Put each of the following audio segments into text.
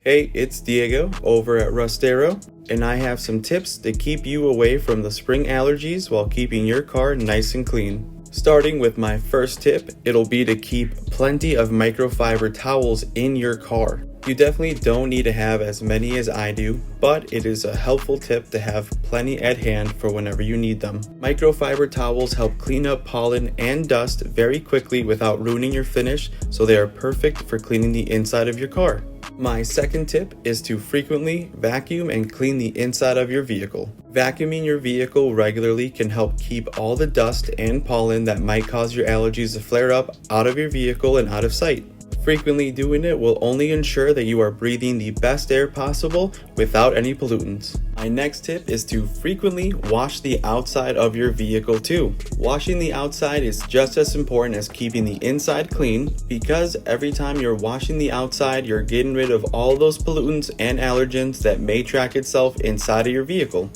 Hey, it's Diego over at Russ Darrow, and I have some tips to keep you away from the spring allergies while keeping your car nice and clean. Starting with my first tip, it'll be to keep plenty of microfiber towels in your car. You definitely don't need to have as many as I do, but it is a helpful tip to have plenty at hand for whenever you need them. Microfiber towels help clean up pollen and dust very quickly without ruining your finish, so they are perfect for cleaning the inside of your car. My second tip is to frequently vacuum and clean the inside of your vehicle. Vacuuming your vehicle regularly can help keep all the dust and pollen that might cause your allergies to flare up out of your vehicle and out of sight. Frequently doing it will only ensure that you are breathing the best air possible without any pollutants. My next tip is to frequently wash the outside of your vehicle too. Washing the outside is just as important as keeping the inside clean, because every time you're washing the outside, you're getting rid of all those pollutants and allergens that may track itself inside of your vehicle.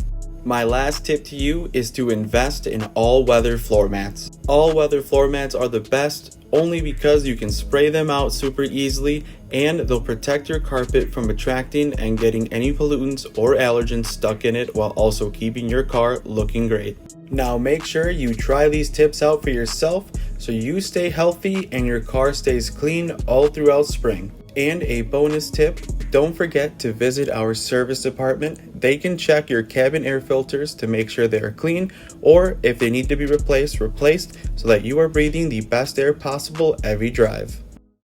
My last tip to you is to invest in all-weather floor mats. All-weather floor mats are the best only because you can spray them out super easily and they'll protect your carpet from attracting and getting any pollutants or allergens stuck in it while also keeping your car looking great. Now make sure you try these tips out for yourself so you stay healthy and your car stays clean all throughout spring. And a bonus tip, don't forget to visit our service department. They can check your cabin air filters to make sure they are clean, or if they need to be replaced so that you are breathing the best air possible every drive.